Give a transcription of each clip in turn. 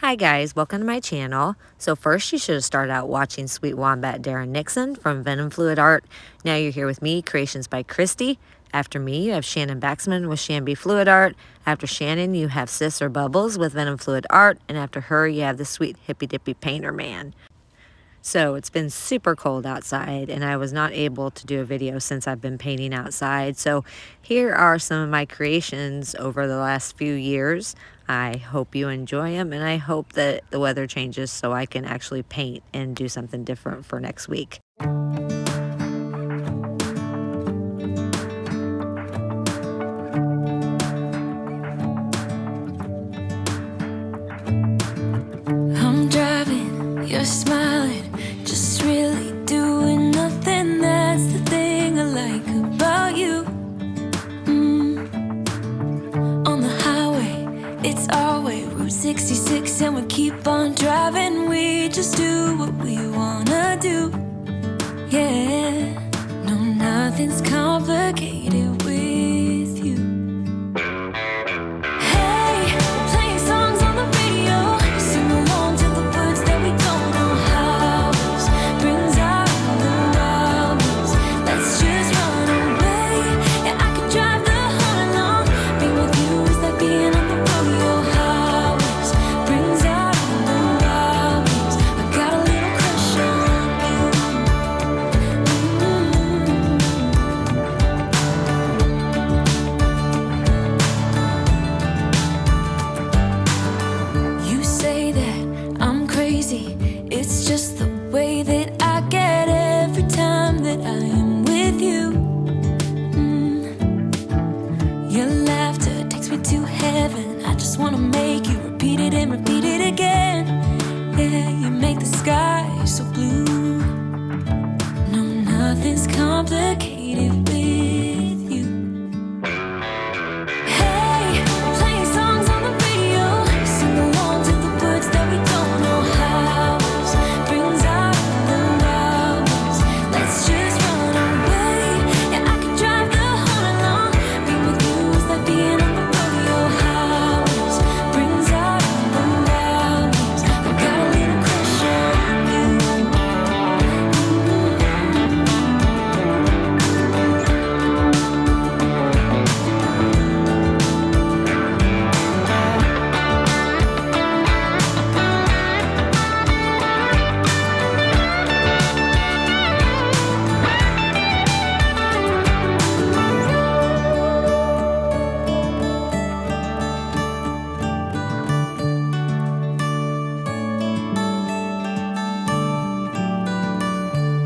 Hi guys, welcome to my channel. So first you should have started out watching Sweet Wombat Darren Nixon from Venom Fluid Art. Now you're here with me, Creations by Christy. After me, you have Shannon Baxman with ShanB Fluid Art. After Shannon, you have Sis or Bubbles with Venom Fluid Art. And after her, you have the sweet Hippy Dippy Painterman. So it's been super cold outside and I was not able to do a video since I've been painting outside. So here are some of my creations over the last few years. I hope you enjoy them and I hope that the weather changes so I can actually paint and do something different for next week. I'm driving, you're smiling. Just really doing nothing, that's the thing I like about you. On the highway, it's our way, Route 66, and we keep on driving. We just do what we wanna do. Yeah, no, nothing's complicated with you. Hey, playing songs on the radio, sing along to the words that we don't know how. Brings out the wildness. Let's just run away. Yeah, I could drive the whole along. Being with you is like being on the rodeo highways. Brings out the wildness. I got a little crush on you. You say that I'm crazy. It's just the way that I get every time that I am with you. Your laughter takes me to heaven. I just wanna make you repeat it and repeat it again. Yeah, you make the sky so blue. No, nothing's complicated with you. Hey, playing songs on the radio, sing along to the words that we don't know how. Brings out the wildness. Let's just run away. Yeah, I could drive the whole along. Being with you is like being on the rodeo highways. Brings out the wildness. I got a little crush on you.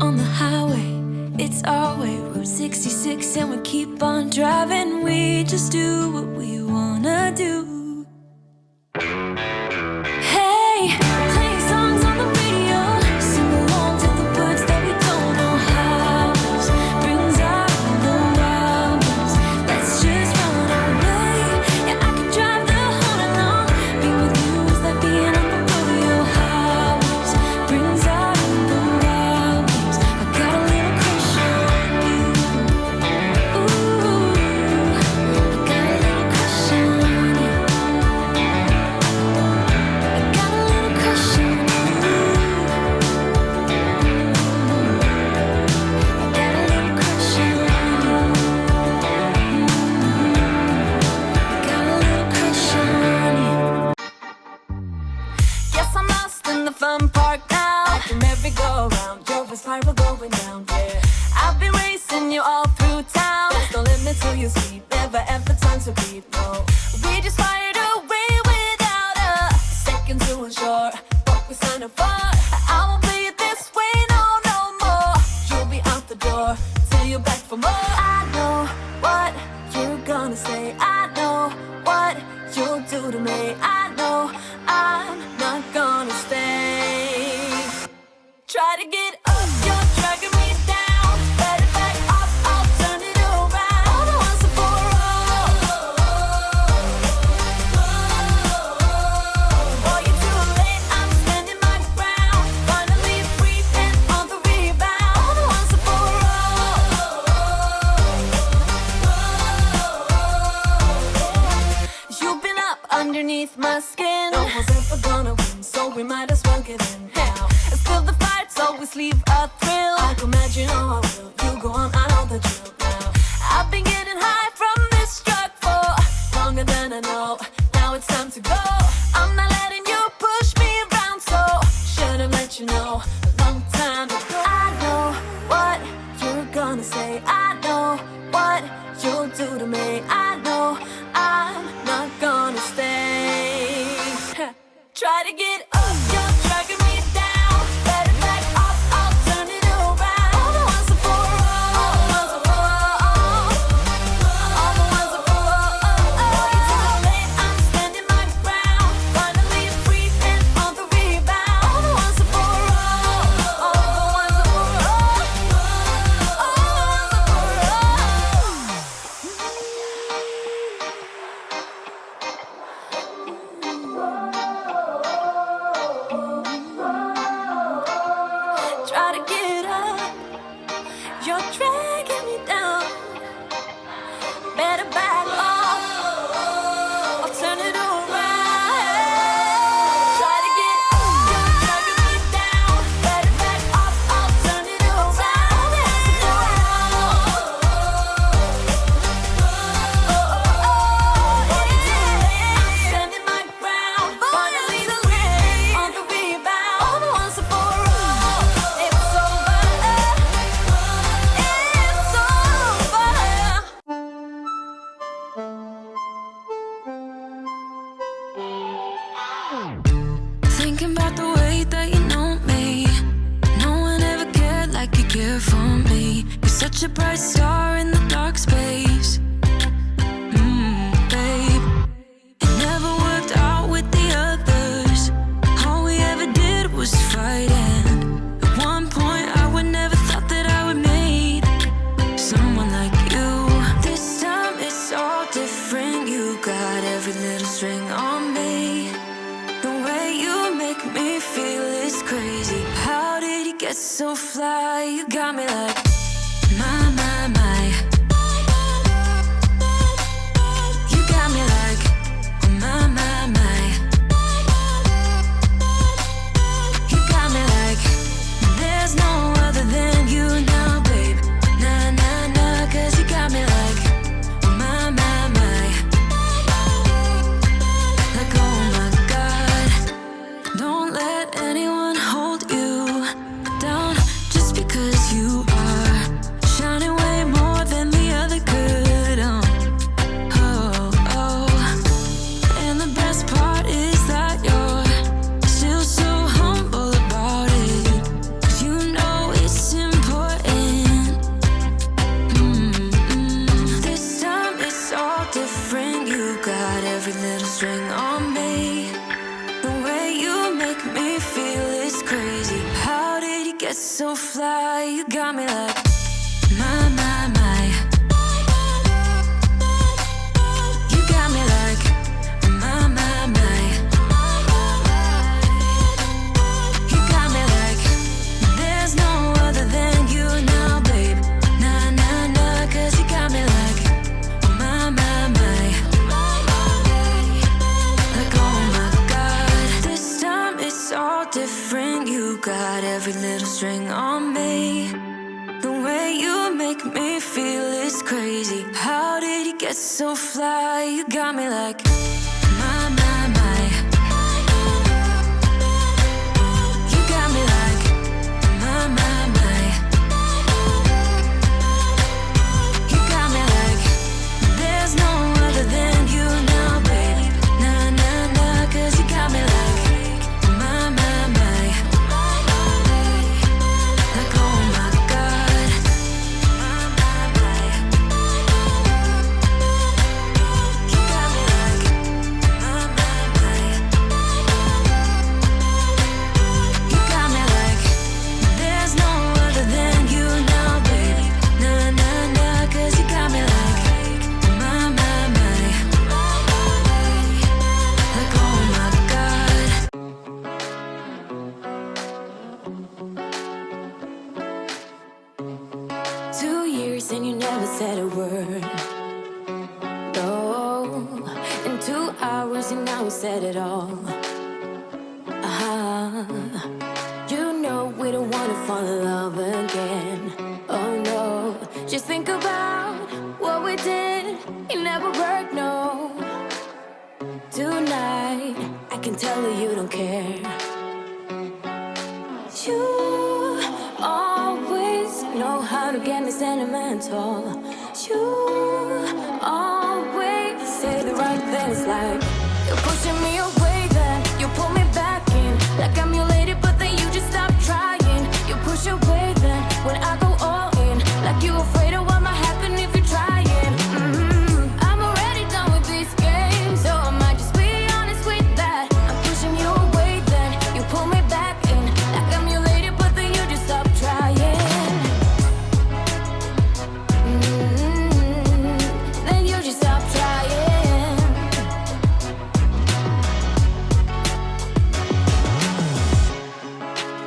On the highway, it's our way, Route 66, and we keep on driving. We just do what we wanna do. Hey, playing songs on the radio, sing along to the words that we don't know how. Brings out the wildness. Let's just run away. Yeah, I could drive the whole along. Being with you is like being on the rodeo highways. Brings out the wildness. I got a little crush on you. Ooh, I got a little crush on you. I got a little crush on you. I got a little crush on you. Got a little crush on you. Guess I'm lost in the fun park now. Like the merry-go-round, drove a spiral going down. Yeah, I've been racing you all through town. There's no limit to your speed, never ever time to beat. No, we just fired away without a second to ensure what we signed up for. I won't play it this way, no, no more. You'll be out the door till you're back for more. I know what you're gonna say. I know what you'll do to me. I know I'm not gonna stay. Try to get up, you're dragging me down. Better back off, I'll turn it around. All the once and for all. Boy, you're too late, I'm standing my ground. Finally free and on the rebound. All the once and for all. You've been up underneath my skin. no one's ever gonna win, so we might as well get in now. And still the fights always leave a thrill. I can imagine how I will. You go on, I know the drill now. I've been getting high from this drug for longer than I know. Now it's time to go. I'm not letting you push me around, so should've let you know a long time ago. I know what you're gonna say. I know what you'll do to me. I know I'm not gonna stay. Try to get up, you're dragging me down. Better back off, I'll turn it around. All the ones are for all the ones are for all the ones are for It's too late, I'm standing my ground. Finally free and on the rebound. All the ones are for all the ones are for Try to get up, you're dragging me down. Better back off, I'll turn it around. Try to get up, you're dragging me down. Better back off, I'll turn it around. I'm standing my ground. Finally free on the rebound. All the ones are for it's over. It's over. Thinking about the way that you know me. No one ever cared like you care for me. You're such a bright star in the dark space. Babe, it never worked out with the others. All we ever did was fight, and at one point I would never thought that I would meet someone like you. This time it's all different. You got every little string on me. The way you make me feel is crazy. How did you get so fly? You got me like my. You got me like my. You got me like there's no other than you now, babe. Nah, 'cause you got me like my. Like oh my God, don't let anyone hold you down just because you are shining way more than the other could. Oh. And the best part is that you're still so humble about it. 'Cause you know it's important. This time it's all different. You got every little string on me. The way you make me feel is crazy. How did you get so fly? You got me like my. You got me like my. You got me like there's no other than you now, babe. Nah, 'cause you got me like my. Like oh my God, this time it's all different. You got every little string on me. The way you make me feel is crazy. How did you get so fly? You got me like my. You got me like my. You got me like there's no other than you now, babe. Nah, 'cause you got me like my. Like oh my God, you got me like my. You got me like there's no other than you now, baby. Nah, 'cause you got me like my. Like oh my God. 2 years and you never said a word. No, in 2 hours you now said it all. fall in love again. Oh no, just think about what we did. It never worked, no. Tonight, I can tell that you don't care. You always know how to get me sentimental. You always say the right things, like you're pushing me away, then you pull me back in. Like I'm your lady, but then you just stop trying. You push away, then when I go all in, like you afraid of what might happen if you're trying. I'm already done with these games, so I might just be honest with that. I'm pushing you away, then you pull me back in. Like I'm your lady, but then you just stop trying. Then you just stop trying.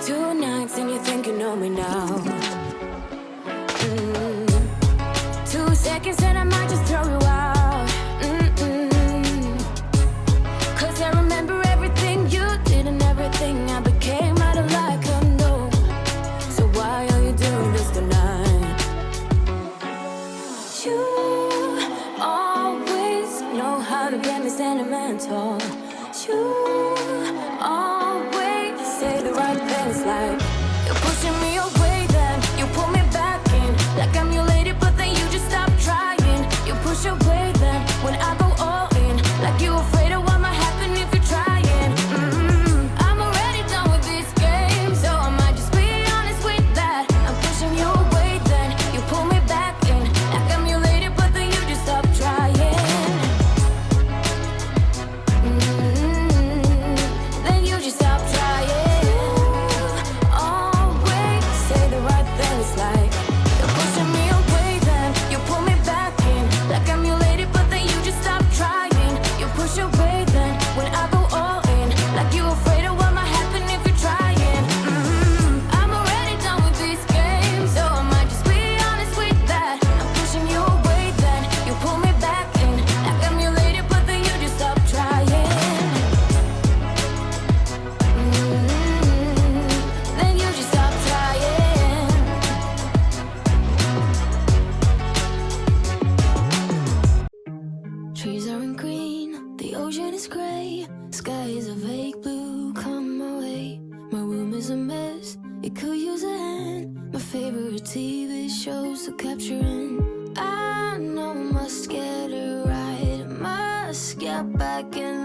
2 nights and you think you know me now. 2 seconds and I might just throw you out. Cause I remember everything you did and everything I became out of like a no. So why are you doing this tonight? You always know how to get me sentimental. You always say the right things, like you're pushing me away, then you pull me back in. Like I'm your lady, but then you just stop trying. You push away, then when I go all in, like you afraid of what might happen if you're trying. I'm already done with this game, so I might just be honest with that. I'm pushing you away, then you pull me back in. Like I'm your lady, but then you just stop trying. Then you just stop trying. Always say the right things, like you're pushing me away, then you pull me back in. Like I'm your lady, but then you just stop trying. You push away, then when I go all in, like you afraid of what might happen if you're trying. I'm already done with these games, so I might just be honest with that. I'm pushing you away, then you pull me back in. Like I'm your lady, but then you just stop trying. Then you just stop trying. Trees aren't green, the ocean is gray, sky is a vague blue, come my way. My room is a mess, it could use a hand. My favorite TV shows are capturing. I know I must get it right, must get back in